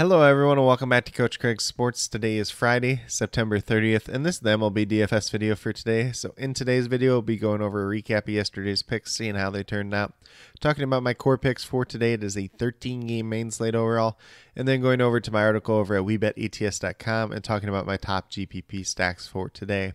Hello everyone and welcome back to Coach Craig's Sports. Today is Friday, September 30th, and this is the MLB DFS video for today. So in today's video, we'll be going over a recap of yesterday's picks, seeing how they turned out. Talking about my core picks for today, it is a 13-game main slate overall, and then going over to my article over at WeBetETS.com and talking about my top GPP stacks for today.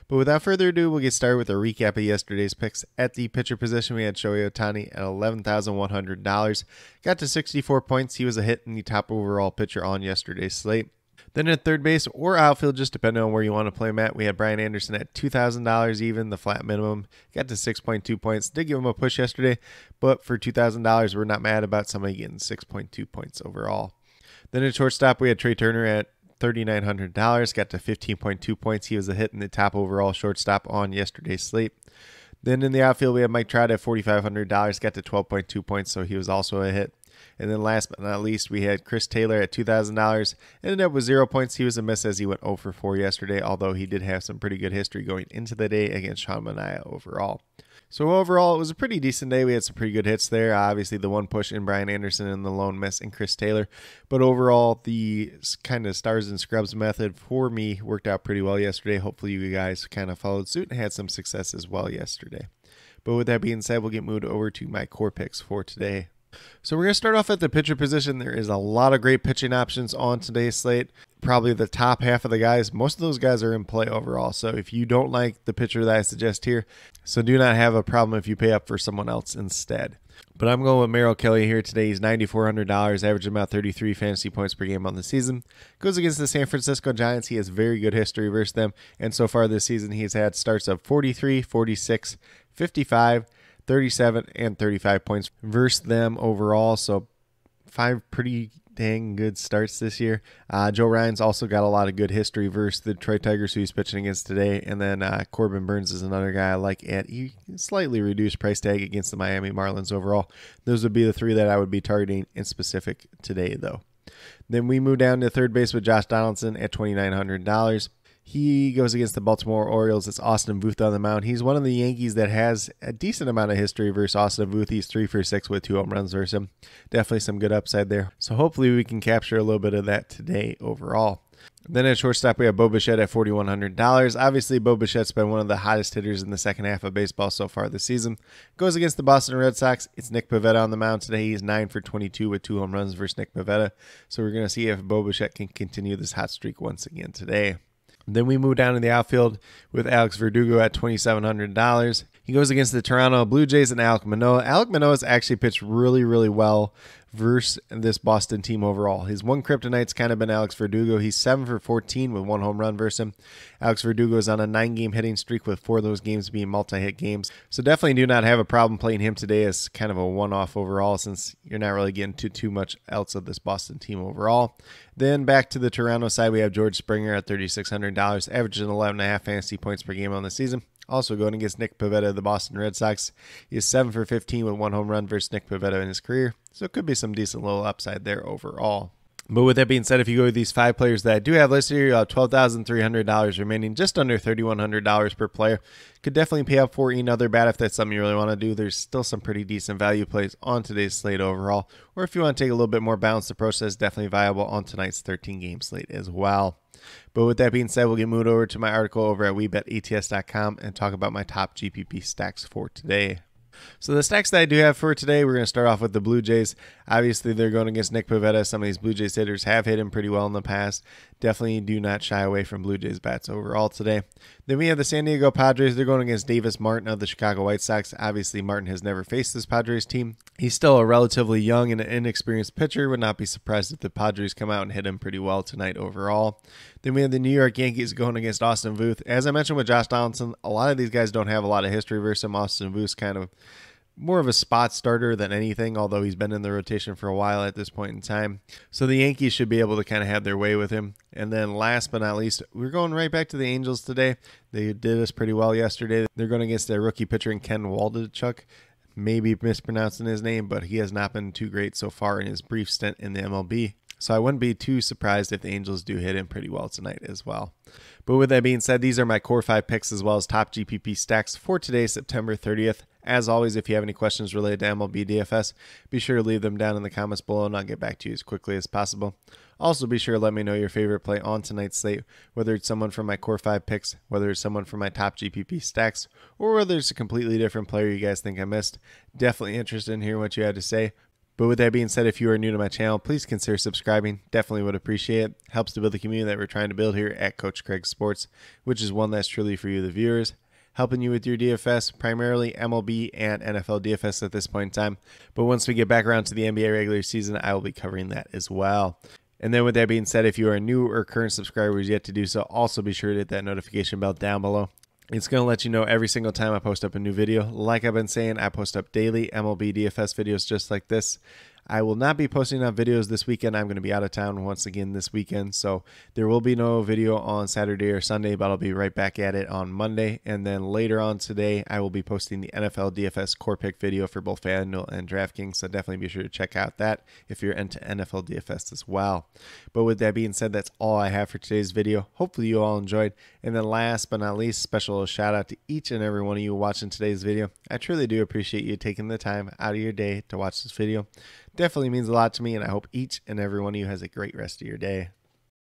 But without further ado, we'll get started with a recap of yesterday's picks. At the pitcher position, we had Shohei Ohtani at $11,100. Got to 64 points. He was a hit in the top overall pitcher on yesterday's slate. Then at third base or outfield, just depending on where you want to play him at, we had Brian Anderson at $2,000 even, the flat minimum. Got to 6.2 points. Did give him a push yesterday, but for $2,000, we're not mad about somebody getting 6.2 points overall. Then at shortstop, we had Trey Turner at $3,900, got to 15.2 points. He was a hit in the top overall shortstop on yesterday's slate. Then in the outfield, we have Mike Trout at $4,500, got to 12.2 points, so he was also a hit. And then last but not least, we had Chris Taylor at $2,000, ended up with 0 points. He was a miss as he went 0 for 4 yesterday, although he did have some pretty good history going into the day against Sean Manaea overall. So overall, it was a pretty decent day. We had some pretty good hits there. Obviously, the one push in Brian Anderson and the lone miss in Chris Taylor. But overall, the kind of stars and scrubs method for me worked out pretty well yesterday. Hopefully, you guys kind of followed suit and had some success as well yesterday. But with that being said, we'll get moved over to my core picks for today. So we're going to start off at the pitcher position. There is a lot of great pitching options on today's slate. Probably the top half of the guys, most of those guys are in play overall. So if you don't like the pitcher that I suggest here, so do not have a problem if you pay up for someone else instead. But I'm going with Merrill Kelly here today. He's $9,400, averaging about 33 fantasy points per game on the season. Goes against the San Francisco Giants. He has very good history versus them. And so far this season, he's had starts of 43, 46, 55, 37, and 35 points versus them overall. So 5 pretty dang good starts this year. Joe Ryan's also got a lot of good history versus the Detroit Tigers, who he's pitching against today. And then Corbin Burnes is another guy I like at a slightly reduced price tag against the Miami Marlins overall. Those would be the 3 that I would be targeting in specific today, though. Then we move down to third base with Josh Donaldson at $2,900. He goes against the Baltimore Orioles. It's Austin Booth on the mound. He's one of the Yankees that has a decent amount of history versus Austin Booth. He's 3 for 6 with 2 home runs versus him. Definitely some good upside there. So hopefully we can capture a little bit of that today overall. Then at shortstop, we have Bo Bichette at $4,100. Obviously, Bo Bichette's been one of the hottest hitters in the second half of baseball so far this season. Goes against the Boston Red Sox. It's Nick Pivetta on the mound today. He's 9 for 22 with 2 home runs versus Nick Pivetta. So we're going to see if Bo Bichette can continue this hot streak once again today. Then we move down to the outfield with Alex Verdugo at $2,700. He goes against the Toronto Blue Jays and Alek Manoah. Alek Manoah has actually pitched really, really well versus this Boston team overall. His one kryptonite's kind of been Alex Verdugo. He's 7 for 14 with 1 home run versus him. Alex Verdugo is on a 9-game hitting streak with 4 of those games being multi-hit games. So definitely do not have a problem playing him today as kind of a one-off overall, since you're not really getting too much else of this Boston team overall. Then back to the Toronto side, we have George Springer at $3,600, averaging 11.5 fantasy points per game on the season. Also going against Nick Pivetta of the Boston Red Sox. He is 7 for 15 with 1 home run versus Nick Pivetta in his career. So it could be some decent little upside there overall. But with that being said, if you go with these 5 players that I do have listed here, you have $12,300 remaining, just under $3,100 per player. Could definitely pay up for another bat if that's something you really want to do. There's still some pretty decent value plays on today's slate overall. Or if you want to take a little bit more balanced approach, that's definitely viable on tonight's 13-game slate as well. But with that being said, we'll get moved over to my article over at WeBetETS.com and talk about my top GPP stacks for today. So the stacks that I do have for today, we're going to start off with the Blue Jays. Obviously, they're going against Nick Pivetta. Some of these Blue Jays hitters have hit him pretty well in the past. Definitely do not shy away from Blue Jays bats overall today. Then we have the San Diego Padres. They're going against Davis Martin of the Chicago White Sox. Obviously, Martin has never faced this Padres team. He's still a relatively young and inexperienced pitcher. Would not be surprised if the Padres come out and hit him pretty well tonight overall. Then we have the New York Yankees going against Austin Booth. As I mentioned with Josh Donaldson, a lot of these guys don't have a lot of history versus him. Austin Booth's kind of more of a spot starter than anything, although he's been in the rotation for a while at this point in time. So the Yankees should be able to kind of have their way with him. And then last but not least, we're going right back to the Angels today. They did us pretty well yesterday. They're going against their rookie pitcher in Ken Waldichuk. Maybe mispronouncing his name, but he has not been too great so far in his brief stint in the MLB. So I wouldn't be too surprised if the Angels do hit him pretty well tonight as well. But with that being said, these are my core 5 picks as well as top GPP stacks for today, September 30th. As always, if you have any questions related to MLB DFS, be sure to leave them down in the comments below and I'll get back to you as quickly as possible. Also, be sure to let me know your favorite play on tonight's slate, whether it's someone from my core 5 picks, whether it's someone from my top GPP stacks, or whether it's a completely different player you guys think I missed. Definitely interested in hearing what you had to say. But with that being said, if you are new to my channel, please consider subscribing. Definitely would appreciate it. Helps to build the community that we're trying to build here at Coach Craig Sports, which is one that's truly for you, the viewers. Helping you with your DFS, primarily MLB and NFL DFS at this point in time. But once we get back around to the NBA regular season, I will be covering that as well. And then with that being said, if you are new or current subscribers yet to do so, also be sure to hit that notification bell down below. It's going to let you know every single time I post up a new video. Like I've been saying, I post up daily MLB DFS videos just like this. I will not be posting up videos this weekend. I'm going to be out of town once again this weekend. So there will be no video on Saturday or Sunday, but I'll be right back at it on Monday. And then later on today, I will be posting the NFL DFS core pick video for both FanDuel and DraftKings. So definitely be sure to check out that if you're into NFL DFS as well. But with that being said, that's all I have for today's video. Hopefully you all enjoyed. And then last but not least, special shout out to each and every one of you watching today's video. I truly do appreciate you taking the time out of your day to watch this video. Definitely means a lot to me, and I hope each and every one of you has a great rest of your day.